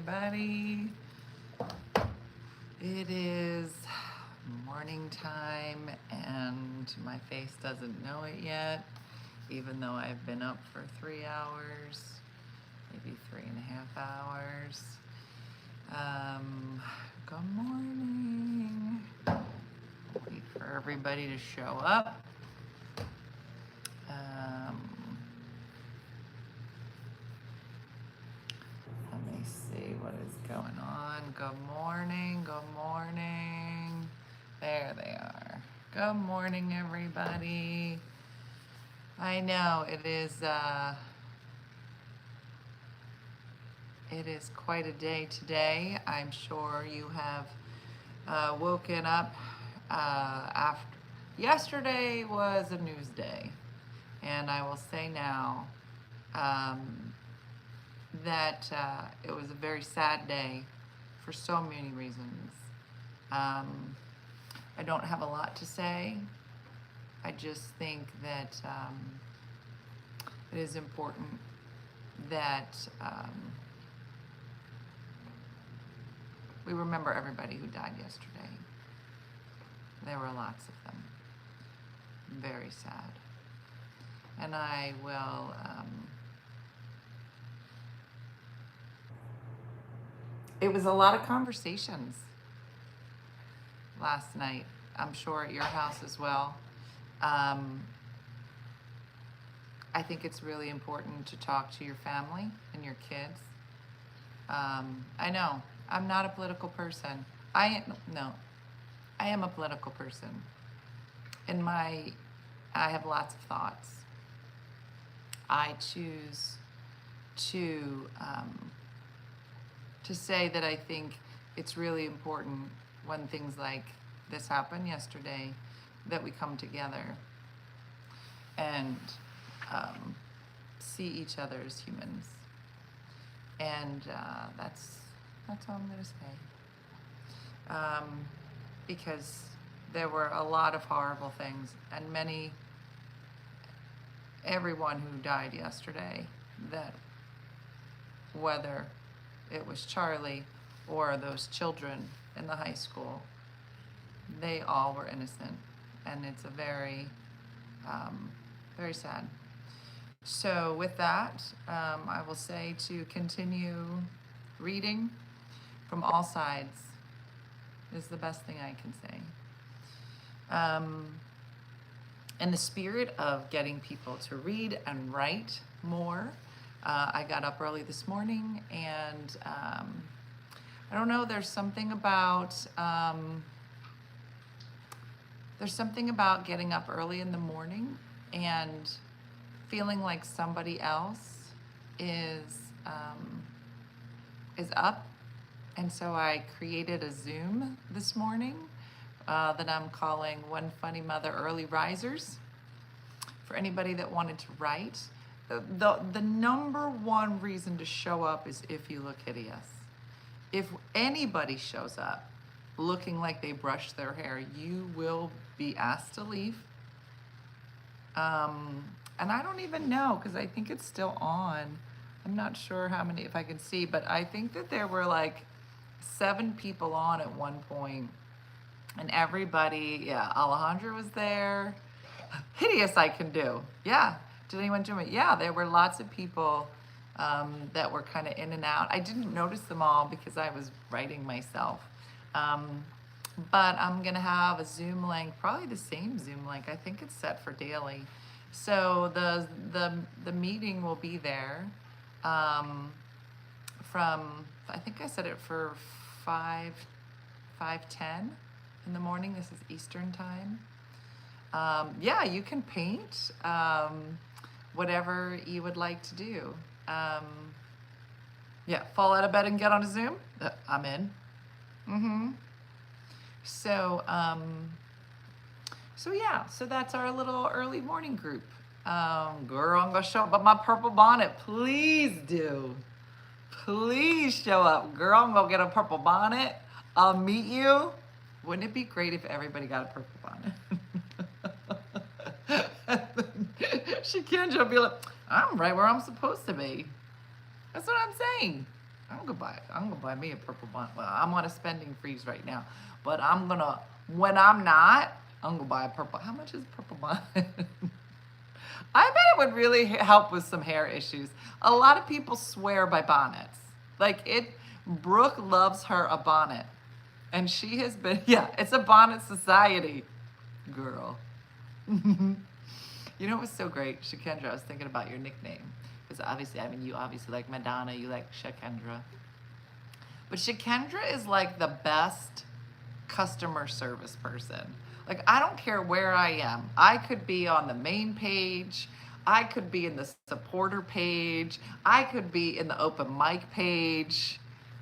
everybody. It is morning time and my face doesn't know it yet, even though I've been up for 3 hours, maybe 3.5 hours. Good morning. Wait for everybody to show up. Let me see what is going on. Good morning, good morning. There they are. Good morning, everybody. I know it is quite a day today. I'm sure you have woken up after yesterday was a news day, and I will say now that it was a very sad day for so many reasons. I don't have a lot to say. I just think that it is important that we remember everybody who died yesterday. There were lots of them. Very sad. And I will it was a lot of conversations last night. I'm sure at your house as well. I think it's really important to talk to your family and your kids. I know I'm not a political person. I am a political person. I have lots of thoughts. I choose to say that I think it's really important when things like this happened yesterday that we come together and see each other as humans. And that's all I'm going to say. Because there were a lot of horrible things, and everyone who died yesterday, that whether it was Charlie or those children in the high school, they all were innocent, and it's a very, very sad. So with that, I will say to continue reading from all sides is the best thing I can say. In the spirit of getting people to read and write more, I got up early this morning, and I don't know, there's something about getting up early in the morning and feeling like somebody else is up. And so I created a Zoom this morning that I'm calling One Funny Mother Early Risers, for anybody that wanted to write. The number one reason to show up is if you look hideous. If anybody shows up looking like they brushed their hair, you will be asked to leave. And I don't even know, because I think it's still on. I'm not sure how many, if I can see, but I think that there were like 7 people on at one point, and everybody, yeah, Alejandra was there. Hideous I can do. Yeah. Did anyone do it? Yeah, there were lots of people that were kind of in and out. I didn't notice them all because I was writing myself. But I'm going to have a Zoom link, probably the same Zoom link. I think it's set for daily. So the meeting will be there from, I think I said it for 5:10 in the morning. This is Eastern time. Yeah, you can paint whatever you would like to do. Yeah, fall out of bed and get on a Zoom. I'm in. So yeah, so that's our little early morning group. Girl, I'm gonna show up with my purple bonnet. Please do. Please show up. Girl, I'm gonna get a purple bonnet. I'll meet you. Wouldn't it be great if everybody got a purple bonnet? She can't just be like, I'm right where I'm supposed to be. That's what I'm saying. I'm gonna buy me a purple bonnet. Well, I'm on a spending freeze right now, but when I'm not, I'm gonna buy a purple. How much is a purple bonnet? I bet it would really help with some hair issues. A lot of people swear by bonnets. Like it, Brooke loves her a bonnet. And she has been, yeah, it's a bonnet society, girl. You know what was so great? Shakendra, I was thinking about your nickname. Because obviously, I mean, you obviously like Madonna, you like Shakendra. But Shakendra is like the best customer service person. Like, I don't care where I am. I could be on the main page. I could be in the supporter page. I could be in the open mic page.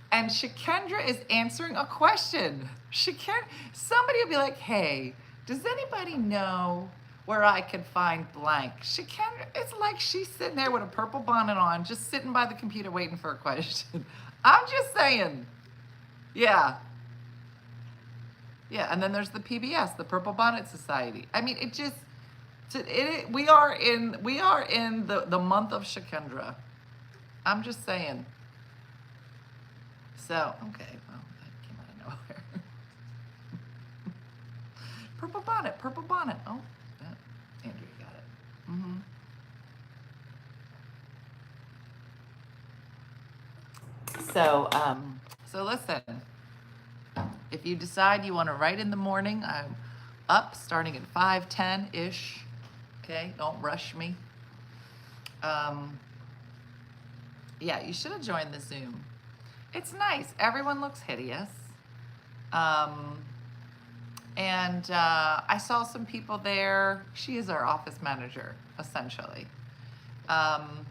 And Shakendra is answering a question. Somebody will be like, hey, does anybody know where I can find blank? Shakendra, it's like she's sitting there with a purple bonnet on, just sitting by the computer waiting for a question. I'm just saying. Yeah. Yeah, and then there's the PBS, the Purple Bonnet Society. I mean, we are in the month of Shakendra. I'm just saying. So, okay, well, that came out of nowhere. Purple bonnet, purple bonnet. Oh, yeah, Andrew got it. So listen, if you decide you want to write in the morning, I'm up starting at 5:10-ish. Okay, don't rush me. Yeah, you should have joined the Zoom. It's nice. Everyone looks hideous. And I saw some people there. She is our office manager, essentially. And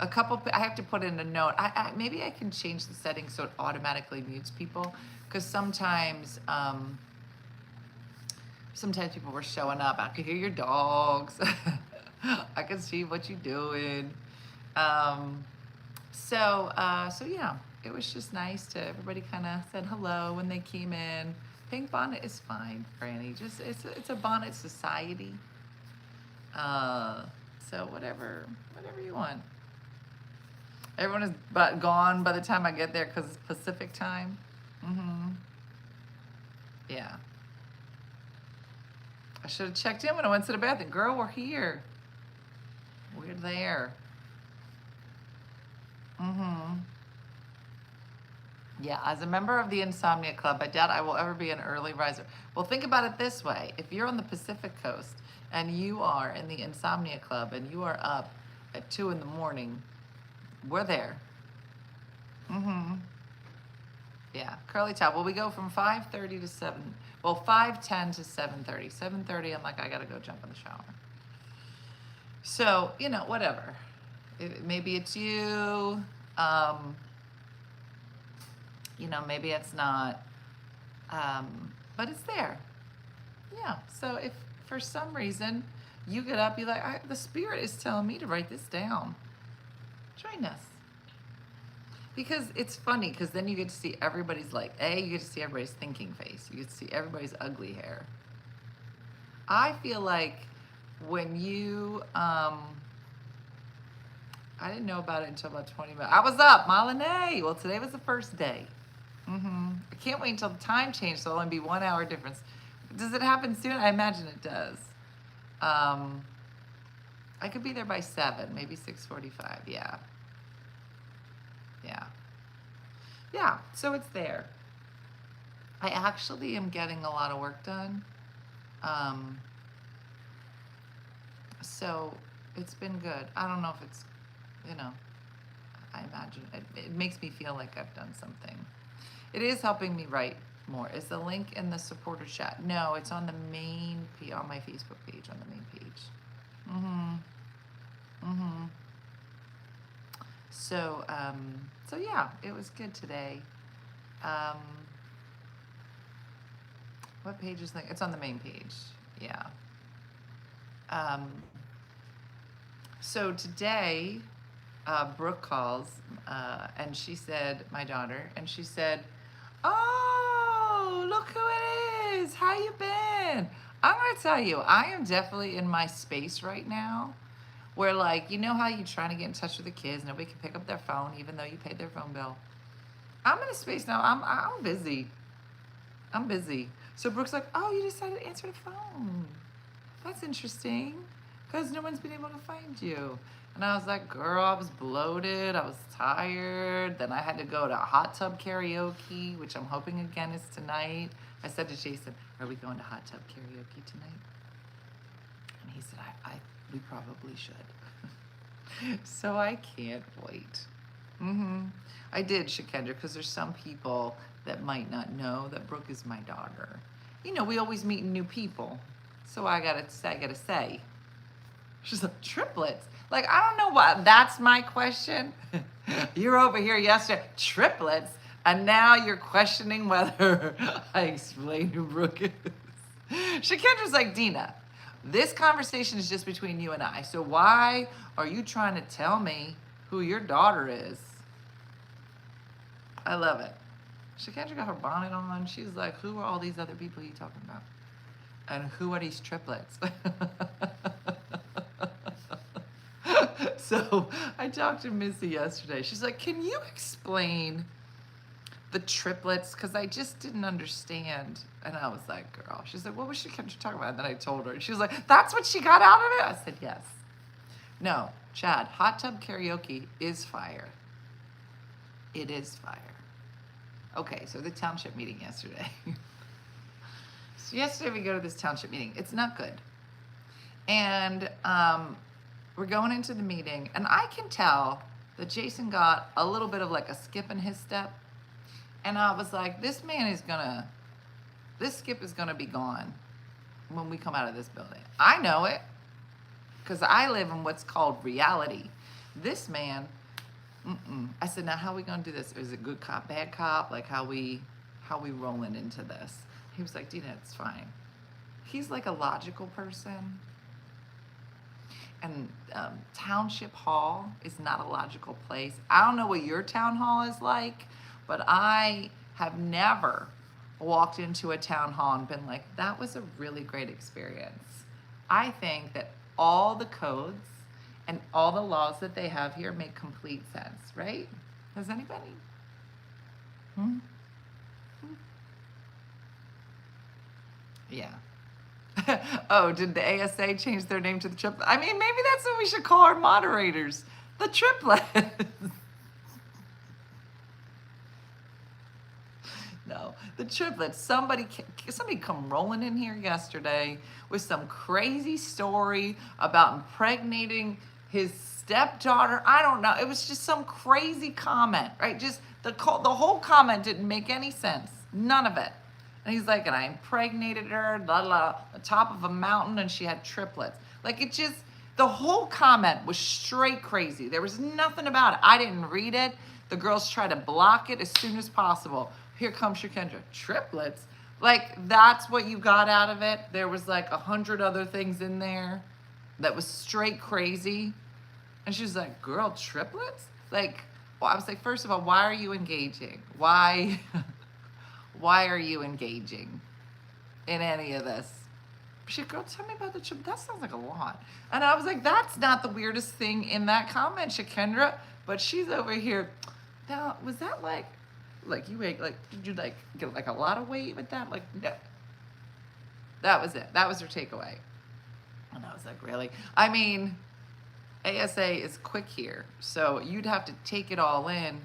a couple, I have to put in a note. Maybe I can change the settings so it automatically mutes people. Because sometimes people were showing up. I could hear your dogs. I could see what you're doing. So yeah, it was just nice to, everybody kind of said hello when they came in. Pink bonnet is fine, Franny. Just, it's a bonnet society. So whatever you want. Everyone is gone by the time I get there because it's Pacific time. Yeah. I should have checked in when I went to the bathroom. Girl, we're here. We're there. Yeah, as a member of the Insomnia Club, I doubt I will ever be an early riser. Well, think about it this way. If you're on the Pacific Coast and you are in the Insomnia Club and you are up at 2 in the morning, we're there. Yeah, curly top. Well, we go from 5:30 to 7. Well, 5:10 to 7:30. 7:30, I'm like, I gotta go jump in the shower. So, whatever. Maybe it's you. Maybe it's not. But it's there. Yeah. So if for some reason you get up, you're like, the spirit is telling me to write this down. Join us. Because it's funny, because then you get to see everybody's you get to see everybody's thinking face. You get to see everybody's ugly hair. I feel like when you, I didn't know about it until about 20 minutes. I was up, Malene. Well, today was the first day. I can't wait until the time change, so it'll only be 1 hour difference. Does it happen soon? I imagine it does. I could be there by 7, maybe 6:45. Yeah. Yeah, so it's there. I actually am getting a lot of work done. So it's been good. I don't know if it's, I imagine it makes me feel like I've done something. It is helping me write more. Is the link in the supporter chat? No, it's on the main on my Facebook page, on the main page. So yeah, it was good today. What page is that? It's on the main page. Yeah. So today, Brooke calls, and she said, my daughter, and she said, oh, look who it is. How you been? I'm going to tell you, I am definitely in my space right now where like, you know how you're trying to get in touch with the kids, nobody can pick up their phone even though you paid their phone bill. I'm in a space now. I'm busy. I'm busy. So Brooke's like, oh, you decided to answer the phone. That's interesting, because no one's been able to find you. And I was like, girl, I was bloated. I was tired. Then I had to go to hot tub karaoke, which I'm hoping again is tonight. I said to Jason, are we going to hot tub karaoke tonight? And he said, we probably should. So I can't wait. I did, Shakendra, because there's some people that might not know that Brooke is my daughter. You know, we always meet new people. So I gotta say. She's like, triplets? Like, I don't know why. That's my question. You're over here yesterday, triplets, and now you're questioning whether I explained who Brooke is. Shakendra's like, Dena, this conversation is just between you and I. So why are you trying to tell me who your daughter is? I love it. Shakendra got her bonnet on. She's like, who are all these other people you talking about? And who are these triplets? So I talked to Missy yesterday. She's like, can you explain the triplets? Because I just didn't understand. And I was like, girl. She's like, what was Shakendra talking about? And then I told her. And she was like, that's what she got out of it? I said, yes. No, Chad, hot tub karaoke is fire. It is fire. Okay, so the township meeting yesterday. So yesterday we go to this township meeting. It's not good. And we're going into the meeting, and I can tell that Jason got a little bit of like a skip in his step. And I was like, this skip is gonna be gone when we come out of this building. I know it, because I live in what's called reality. This man, I said, now how are we gonna do this? Is it good cop, bad cop? Like how we rolling into this? He was like, Dena, it's fine. He's like a logical person. And Township Hall is not a logical place. I don't know what your town hall is like, but I have never walked into a town hall and been like, that was a really great experience. I think that all the codes and all the laws that they have here make complete sense, right? Does anybody? Yeah. Oh, did the ASA change their name to the triplets? I mean, maybe that's what we should call our moderators. The triplets. No, the triplets. Somebody come rolling in here yesterday with some crazy story about impregnating his stepdaughter. I don't know. It was just some crazy comment, right? Just the whole comment didn't make any sense. None of it. And he's like, and I impregnated her, on the top of a mountain, and she had triplets. Like, it just, the whole comment was straight crazy. There was nothing about it. I didn't read it. The girls try to block it as soon as possible. Here comes Shakendra. Triplets? Like, that's what you got out of it? There was like 100 other things in there that was straight crazy. And she was like, girl, triplets? Like, well, I was like, first of all, why are you engaging? Why are you engaging in any of this? She, girl, tell me about the trip. That sounds like a lot. And I was like, that's not the weirdest thing in that comment, Shakendra. But she's over here. Now, was that like you ate, like, did you like get like a lot of weight with that? Like, no. That was it. That was her takeaway. And I was like, really? I mean, ASA is quick here. So you'd have to take it all in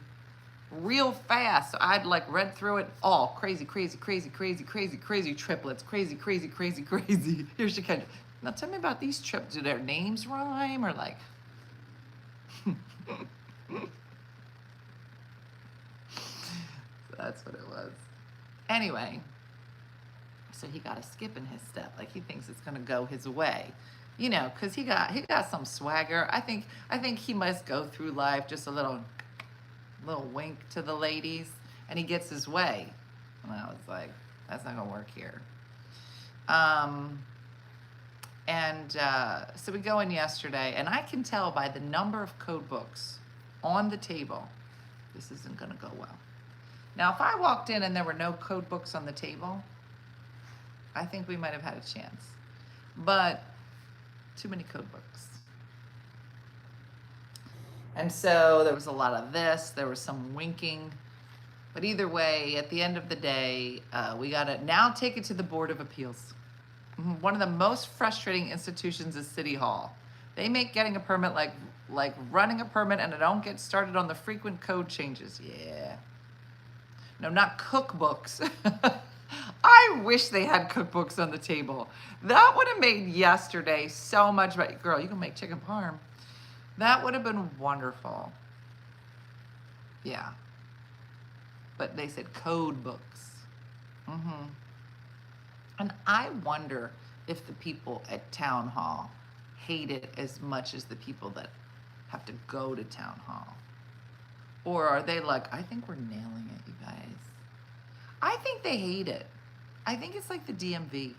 real fast. So I'd like read through it all. Crazy, crazy, crazy, crazy, crazy, crazy triplets. Crazy, crazy, crazy, crazy. Here's Shakendra. Now tell me about these triplets. Do their names rhyme or like? So that's what it was. Anyway, so he got a skip in his step. Like he thinks it's gonna go his way. You know, because he got some swagger. I think he must go through life just a little wink to the ladies, and he gets his way. And I was like, that's not gonna work here. So we go in yesterday, and I can tell by the number of code books on the table, this isn't gonna go well. Now, if I walked in and there were no code books on the table, I think we might have had a chance. But too many code books. And so there was a lot of this, there was some winking. But either way, at the end of the day, we got to now take it to the Board of Appeals. One of the most frustrating institutions is City Hall. They make getting a permit like running a permit, and I don't get started on the frequent code changes. Yeah. No, not cookbooks. I wish they had cookbooks on the table. That would have made yesterday so much better. Girl, you can make chicken parm. That would have been wonderful. Yeah. But they said code books. And I wonder if the people at Town Hall hate it as much as the people that have to go to Town Hall. Or are they like, I think we're nailing it, you guys. I think they hate it. I think it's like the DMV.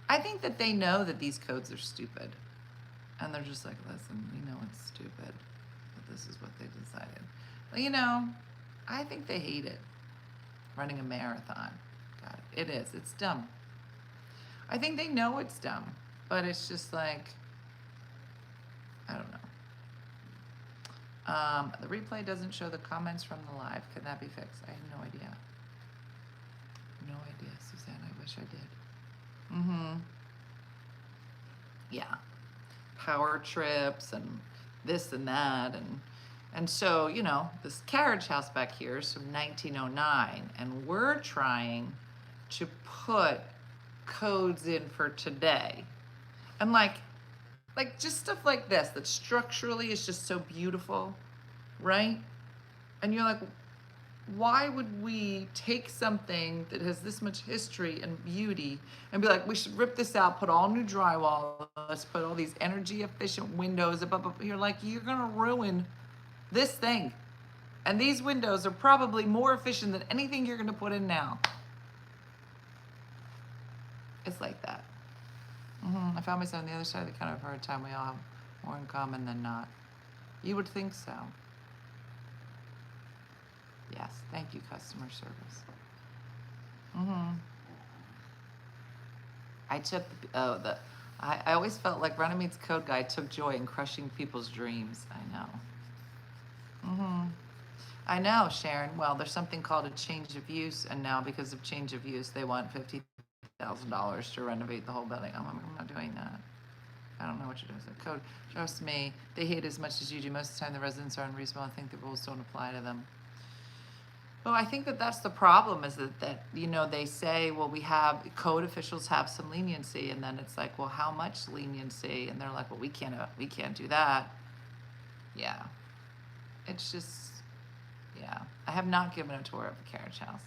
I think that they know that these codes are stupid. And they're just like, listen, we know it's stupid, but this is what they decided. Well, you know, I think they hate it. Running a marathon. God, it is. It's dumb. I think they know it's dumb, but it's just like, I don't know. The replay doesn't show the comments from the live. Can that be fixed? I have no idea. No idea, Suzanne. I wish I did. Yeah. Power trips and this and that. And so, you know, this carriage house back here is from 1909. And we're trying to put codes in for today. And like just stuff like this that structurally is just so beautiful, right? And you're like, why would we take something that has this much history and beauty and be like, we should rip this out, put all new drywall, let's put all these energy efficient windows above. You're like, you're gonna ruin this thing. And these windows are probably more efficient than anything you're gonna put in now. It's like that. I found myself on the other side of the counter for a time. We all have more in common than not. You would think so. Yes, thank you, customer service. I took I always felt like Runnymede Code Guy took joy in crushing people's dreams. I know. I know, Sharon. Well, there's something called a change of use, and now because of change of use, they want $50,000 to renovate the whole building. I'm not doing that. I don't know what you're doing. So code, trust me, they hate as much as you do. Most of the time, the residents are unreasonable and think the rules don't apply to them. Well, I think that that's the problem is that you know, they say, well, we have, code officials have some leniency, and then it's like, well, how much leniency? And they're like, well, we can't do that. Yeah. It's just, yeah. I have not given a tour of the carriage house.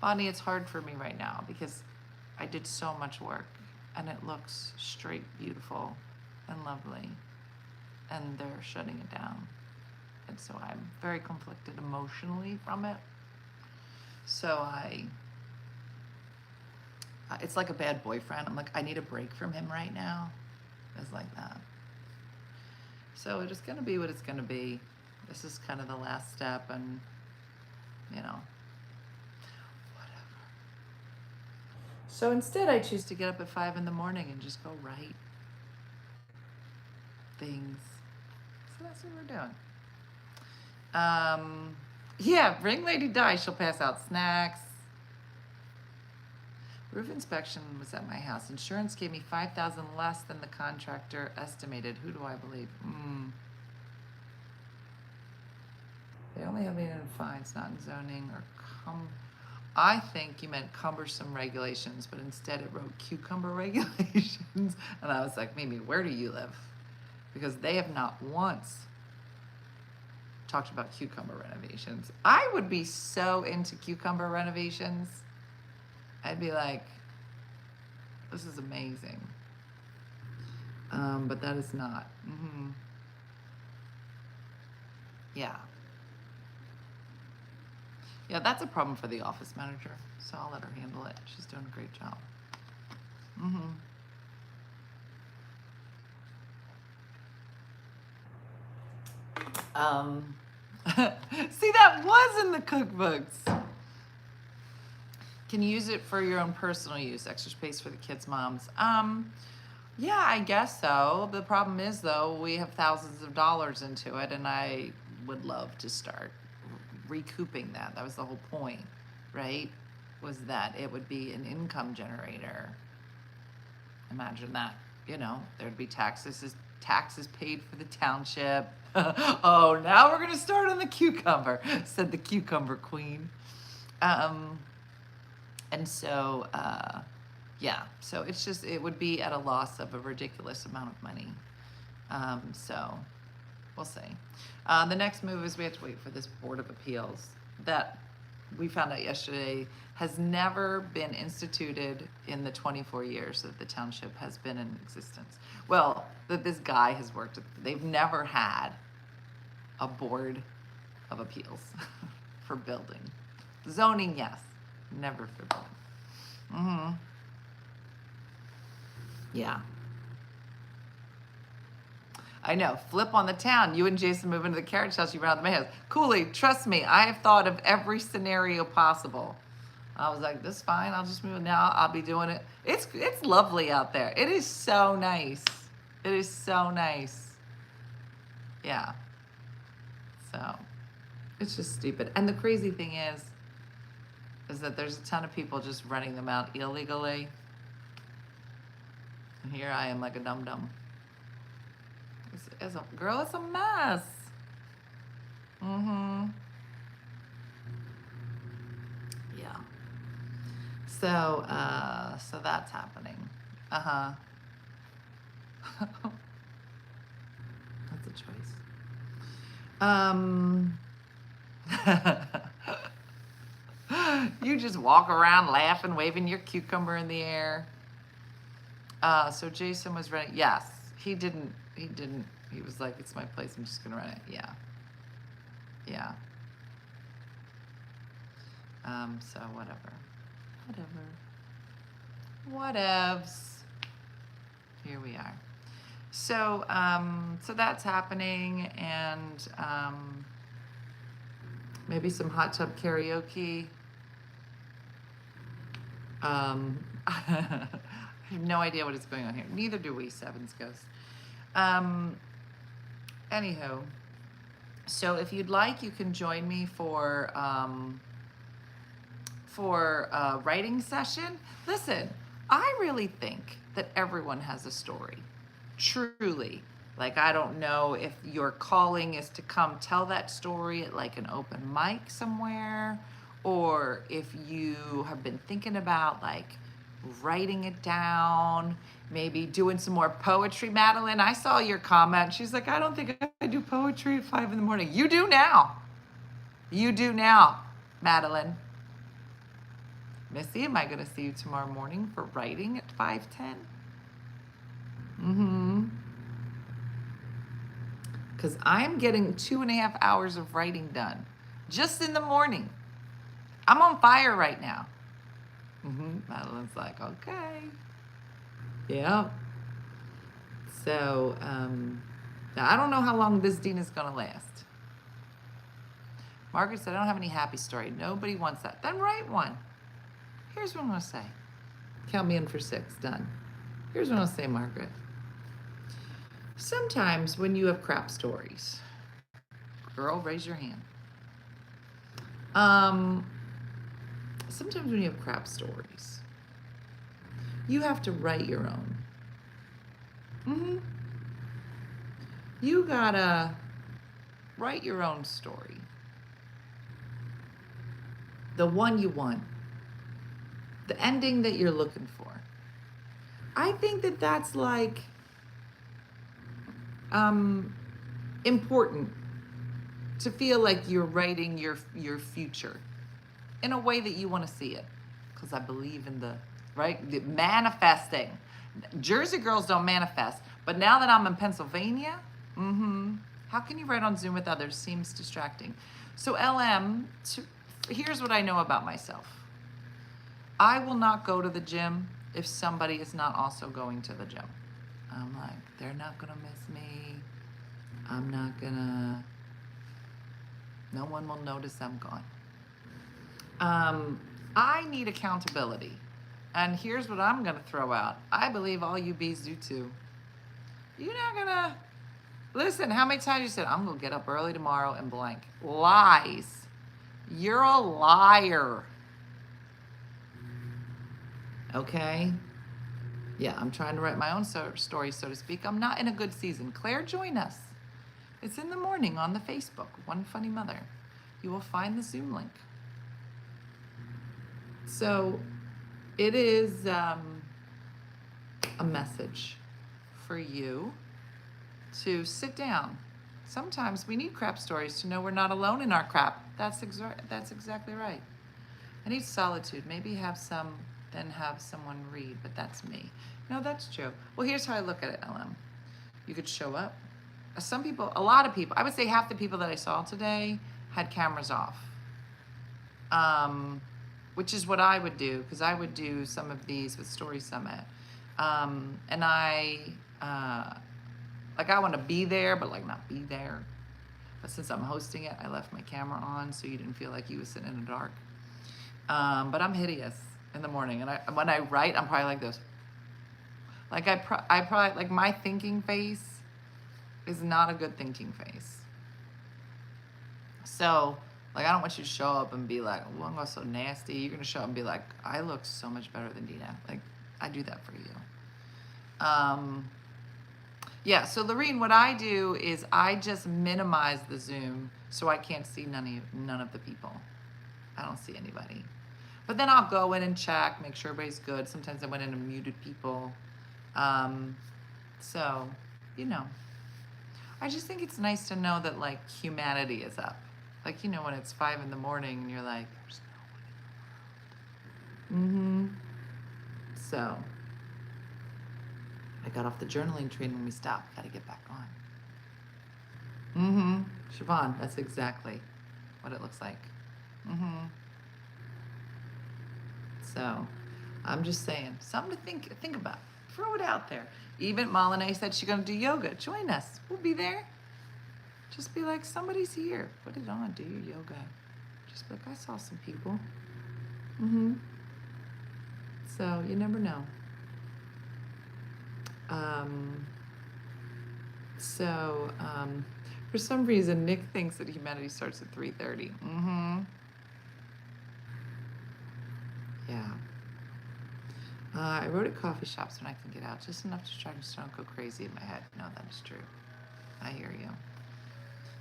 Bonnie, it's hard for me right now because I did so much work and it looks straight, beautiful and lovely, and they're shutting it down. And so I'm very conflicted emotionally from it. So it's like a bad boyfriend. I'm like, I need a break from him right now. It's like that. So it's gonna be what it's gonna be. This is kind of the last step, and you know, whatever. So instead I choose to get up at 5 in the morning and just go write things. So that's what we're doing. Yeah, ring lady dies, she'll pass out snacks. Roof inspection was at my house. Insurance gave me $5,000 less than the contractor estimated. Who do I believe? They only have me in fines, not in zoning or I think you meant cumbersome regulations, but instead it wrote cucumber regulations. And I was like, Mimi, where do you live? Because they have not once talked about cucumber renovations. I would be so into cucumber renovations. I'd be like, this is amazing. But that is not. Yeah. Yeah, that's a problem for the office manager, so I'll let her handle it. She's doing a great job. See, that was in the cookbooks. Can you use it for your own personal use? Extra space for the kids' moms. Yeah, I guess so. The problem is, though, we have thousands of dollars into it, and I would love to start recouping that. That was the whole point, right? Was that it would be an income generator. Imagine that. There'd be taxes paid for the township. Oh, now we're gonna start on the cucumber, said the cucumber queen. Um, and so, yeah, so it would be at a loss of a ridiculous amount of money. So we'll see. The next move is we have to wait for this Board of Appeals that we found out yesterday has never been instituted in the 24 years that the township has been in existence. Well, that this guy has worked, they've never had a Board of Appeals for building. Zoning, yes, never for building. Mm-hmm. Yeah. I know. Flip on the town. You and Jason move into the carriage house. You run out the main house. Cooley, trust me, I have thought of every scenario possible. I was like, this is fine. I'll just move now. I'll be doing it. It's lovely out there. It is so nice. It is so nice. Yeah. So it's just stupid. And the crazy thing is that there's a ton of people just renting them out illegally. And here I am like a dum-dum. Girl, it's a mess. Mm-hmm. Yeah. So that's happening. Uh-huh. That's a choice. You just walk around laughing, waving your cucumber in the air. So Jason was running. Yes, he didn't. He was like, it's my place. I'm just going to run it. Yeah. Yeah. So whatever. Whatevs. Here we are. So, so that's happening, and maybe some hot tub karaoke. I have no idea what is going on here. Neither do we, Sevens Ghost. Anywho, so if you'd like, you can join me for a writing session. Listen, I really think that everyone has a story. Truly. Like, I don't know if your calling is to come tell that story at like an open mic somewhere, or if you have been thinking about like writing it down, maybe doing some more poetry. Madeline, I saw your comment. She's like, I don't think I do poetry at 5 a.m. You do now. You do now, Madeline. Missy, am I going to see you tomorrow morning for writing at 5:10? Mm-hmm. Because I'm getting 2.5 hours of writing done just in the morning. I'm on fire right now. Madeline's like, okay. Yeah. So, now I don't know how long this Dena's going to last. Margaret said, I don't have any happy story. Nobody wants that. Then write one. Here's what I'm going to say. Count me in for 6. Done. Here's what I'm going to say, Margaret. Sometimes when you have crap stories, girl, raise your hand. Sometimes when you have crap stories, you have to write your own. You gotta write your own story. The one you want. The ending that you're looking for. I think that that's like important to feel like you're writing your future in a way that you want to see it, because I believe in the manifesting. Jersey girls don't manifest, but now that I'm in Pennsylvania, how can you write on Zoom with others? Seems distracting. So LM, here's what I know about myself. I will not go to the gym if somebody is not also going to the gym. I'm like, they're not gonna miss me. I'm not gonna, no one will notice I'm gone. I need accountability. And here's what I'm gonna throw out. I believe all you bees do too. You're not gonna listen. How many times you said I'm gonna get up early tomorrow and blank? Lies. You're a liar. Okay. Yeah, I'm trying to write my own story, so to speak. I'm not in a good season. Claire, join us. It's in the morning on the Facebook, One Funny Mother. You will find the Zoom link. So it is a message for you to sit down. Sometimes we need crap stories to know we're not alone in our crap. That's exactly right. I need solitude. Maybe have someone read, but that's me. No, that's true. Well, here's how I look at it, LM. You could show up. Some people, a lot of people, I would say half the people that I saw today had cameras off. Which is what I would do, because I would do some of these with Story Summit. And I want to be there, but like not be there. But since I'm hosting it, I left my camera on so you didn't feel like you was sitting in the dark. But I'm hideous in the morning, and when I write, I'm probably like this. Like I probably like my thinking face is not a good thinking face. So like I don't want you to show up and be like, "Oh, I'm going so nasty." You're gonna show up and be like, "I look so much better than Dena." Like I do that for you. Yeah. So Lorene, what I do is I just minimize the Zoom so I can't see none of the people. I don't see anybody. But then I'll go in and check, make sure everybody's good. Sometimes I went in and muted people. So, you know, I just think it's nice to know that like humanity is up. Like, you know, when it's 5 a.m. and you're like, there's no one in the world. So I got off the journaling train when we stopped. Got to get back on. Siobhan, that's exactly what it looks like. So I'm just saying, something to think about. Throw it out there. Even Malene said she's going to do yoga. Join us. We'll be there. Just be like, somebody's here. Put it on. Do your yoga. Just be like, I saw some people. So you never know. For some reason, Nick thinks that humanity starts at 3:30. Yeah. I wrote at coffee shops when I can get out, just enough to try to don't go crazy in my head. No, that is true. I hear you.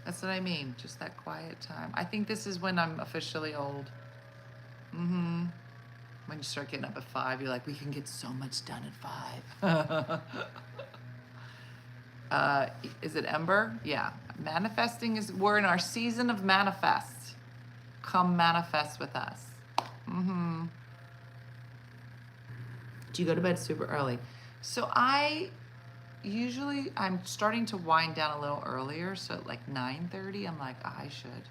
That's what I mean, just that quiet time. I think this is when I'm officially old. When you start getting up at 5, you're like, we can get so much done at 5. Is it Ember? Yeah. Manifesting we're in our season of manifest. Come manifest with us. Do you go to bed super early? So I'm starting to wind down a little earlier. So at like 9:30, I'm like, I should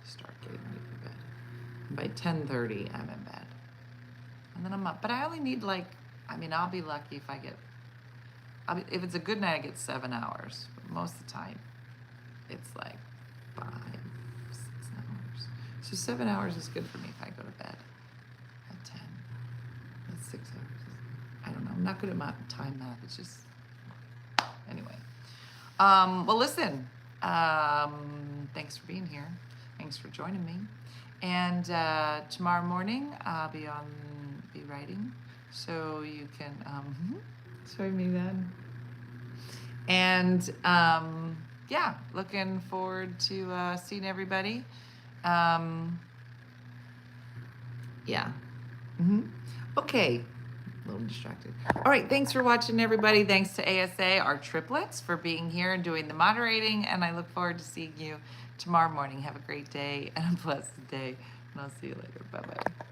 start getting ready for bed. And by 10:30, I'm in bed. And then I'm up. But I only need I'll be lucky if if it's a good night, I get 7 hours. But most of the time, it's like 5, 6 hours. So 7 hours is good for me if I go to bed at 10. That's 6 hours. I don't know. I'm not good at my time math. It's just, anyway. Well, listen, thanks for being here. Thanks for joining me. And tomorrow morning, I'll be writing. So you can, show me that. And yeah, looking forward to seeing everybody. Yeah. Okay. A little distracted. All right. Thanks for watching, everybody. Thanks to ASA, our triplets, for being here and doing the moderating. And I look forward to seeing you tomorrow morning. Have a great day and a blessed day. And I'll see you later. Bye-bye.